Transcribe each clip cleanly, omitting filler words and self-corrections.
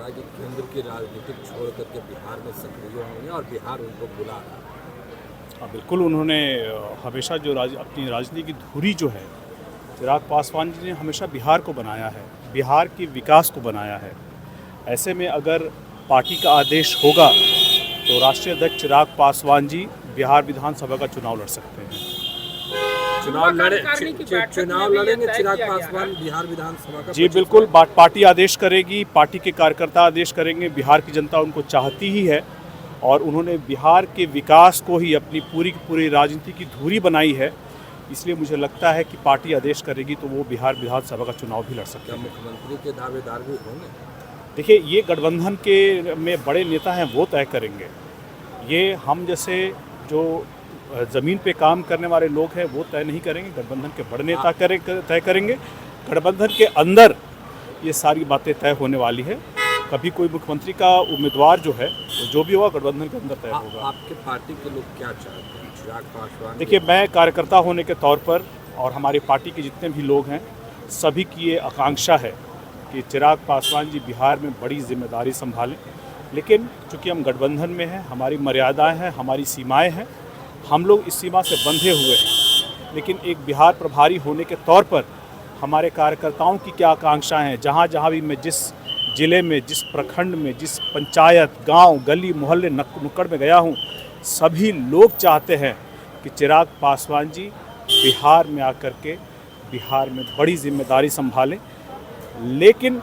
रहा है कि केंद्र की राजनीति छोड़ करके बिहार में सक्रिय होंगे और बिहार उनको बुला रहा है। हाँ, बिल्कुल। उन्होंने हमेशा जो अपनी राजनीति की धुरी जो है, चिराग पासवान जी ने हमेशा बिहार को बनाया है, बिहार के विकास को बनाया है। ऐसे में अगर पार्टी का आदेश होगा तो राष्ट्रीय अध्यक्ष चिराग पासवान जी बिहार विधानसभा का चुनाव लड़ सकते हैं। चुनाव लड़ेंगे चिराग पासवान बिहार विधानसभा का? जी बिल्कुल, पार्टी आदेश करेगी, पार्टी के कार्यकर्ता आदेश करेंगे। बिहार की जनता उनको चाहती ही है और उन्होंने बिहार के विकास को ही अपनी पूरी की पूरी राजनीति की धुरी बनाई है। इसलिए मुझे लगता है कि पार्टी आदेश करेगी तो वो बिहार विधानसभा का चुनाव भी लड़ सकते हैं। मुख्यमंत्री के दावेदार भी होंगे? देखिए, ये गठबंधन के में बड़े नेता हैं, वो तय करेंगे। ये हम जैसे जो ज़मीन पे काम करने वाले लोग हैं वो तय नहीं करेंगे, गठबंधन के बड़े नेता तय करेंगे। गठबंधन के अंदर ये सारी बातें तय होने वाली है। कभी कोई मुख्यमंत्री का उम्मीदवार जो है तो जो भी होगा गठबंधन के अंदर तय होगा। आपके पार्टी के लोग क्या चाहते हैं चिराग पासवान? देखिए, मैं कार्यकर्ता होने के तौर पर और हमारी पार्टी के जितने भी लोग हैं, सभी की ये आकांक्षा है कि चिराग पासवान जी बिहार में बड़ी जिम्मेदारी संभालें। लेकिन चूँकि हम गठबंधन में हैं, हमारी मर्यादाएं हैं, हमारी सीमाएं हैं, हम लोग इस सीमा से बंधे हुए हैं। लेकिन एक बिहार प्रभारी होने के तौर पर हमारे कार्यकर्ताओं की क्या आकांक्षाएं हैं, जहाँ जहाँ भी मैं जिस ज़िले में, जिस प्रखंड में, जिस पंचायत, गांव, गली, मोहल्ले, नुक्कड़ में गया हूँ, सभी लोग चाहते हैं कि चिराग पासवान जी बिहार में आकर के बिहार में बड़ी जिम्मेदारी संभालें। लेकिन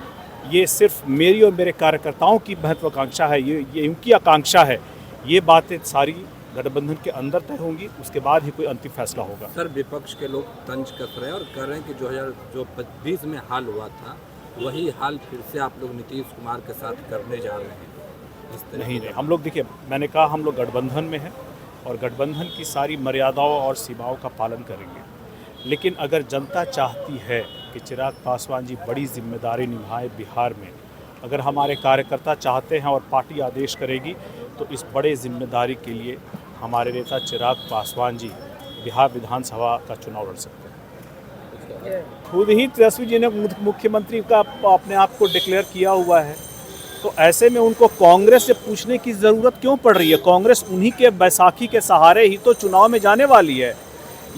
ये सिर्फ मेरी और मेरे कार्यकर्ताओं की महत्वाकांक्षा है, ये उनकी आकांक्षा है। ये बातें सारी गठबंधन के अंदर तय होंगी, उसके बाद ही कोई अंतिम फैसला होगा। सर, विपक्ष के लोग तंज कस रहे हैं और कह रहे हैं कि 2020 में हाल हुआ था वही हाल फिर से आप लोग नीतीश कुमार के साथ करने जा रहे हैं। नहीं, हम लोग, देखिए, मैंने कहा हम लोग गठबंधन में हैं और गठबंधन की सारी मर्यादाओं और सीमाओं का पालन करेंगे। लेकिन अगर जनता चाहती है कि चिराग पासवान जी बड़ी जिम्मेदारी निभाए बिहार में, अगर हमारे कार्यकर्ता चाहते हैं और पार्टी आदेश करेगी तो इस बड़े जिम्मेदारी के लिए हमारे नेता चिराग पासवान जी बिहार विधानसभा का चुनाव लड़ सकते हैं। खुद ही तेजस्वी जी ने मुख्यमंत्री का अपने आप को डिक्लेयर किया हुआ है, तो ऐसे में उनको कांग्रेस से पूछने की ज़रूरत क्यों पड़ रही है? कांग्रेस उन्हीं के बैसाखी के सहारे ही तो चुनाव में जाने वाली है।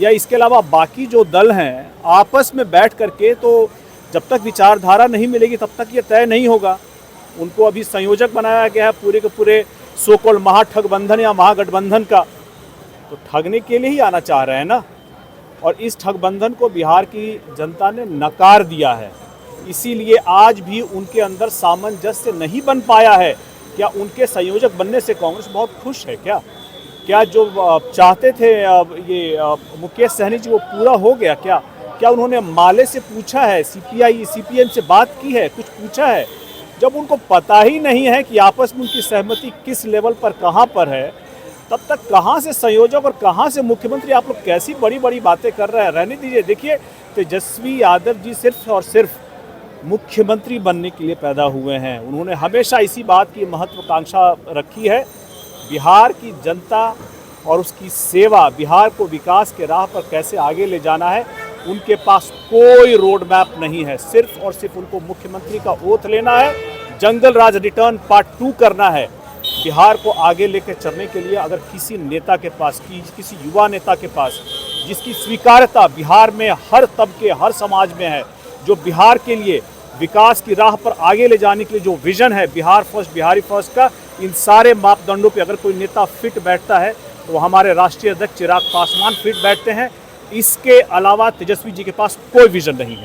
या इसके अलावा बाकी जो दल हैं आपस में बैठ करके, तो जब तक विचारधारा नहीं मिलेगी तब तक ये तय नहीं होगा। उनको अभी संयोजक बनाया गया है पूरे के पूरे सो-कॉल्ड महाठगबंधन या महागठबंधन का, तो ठगने के लिए ही आना चाह रहे हैं ना। और इस ठगबंधन को बिहार की जनता ने नकार दिया है, इसीलिए आज भी उनके अंदर सामंजस्य नहीं बन पाया है। क्या उनके संयोजक बनने से कांग्रेस बहुत खुश है? क्या जो चाहते थे ये मुकेश सहनी जी वो पूरा हो गया? क्या उन्होंने माले से पूछा है, CPM से बात की है, कुछ पूछा है? जब उनको पता ही नहीं है कि आपस में उनकी सहमति किस लेवल पर कहाँ पर है, तब तक कहाँ से संयोजक और कहाँ से मुख्यमंत्री? आप लोग कैसी बड़ी बड़ी बातें कर रहे हैं, रहने दीजिए। देखिए, तेजस्वी यादव जी सिर्फ और सिर्फ मुख्यमंत्री बनने के लिए पैदा हुए हैं। उन्होंने हमेशा इसी बात की महत्वाकांक्षा रखी है, बिहार की जनता और उसकी सेवा, बिहार को विकास के राह पर कैसे आगे ले जाना है। उनके पास कोई रोड मैप नहीं है, सिर्फ और सिर्फ उनको मुख्यमंत्री का ओथ लेना है, जंगल राज रिटर्न पार्ट 2 करना है। बिहार को आगे लेकर चलने के लिए अगर किसी नेता के पास, किसी युवा नेता के पास, जिसकी स्वीकार्यता बिहार में हर तबके, हर समाज में है, जो बिहार के लिए विकास की राह पर आगे ले जाने के लिए जो विजन है बिहार फर्स्ट, बिहारी फर्स्ट का, इन सारे मापदंडों पे अगर कोई नेता फिट बैठता है तो हमारे राष्ट्रीय अध्यक्ष चिराग पासवान फिट बैठते हैं। इसके अलावा तेजस्वी जी के पास कोई विजन नहीं है।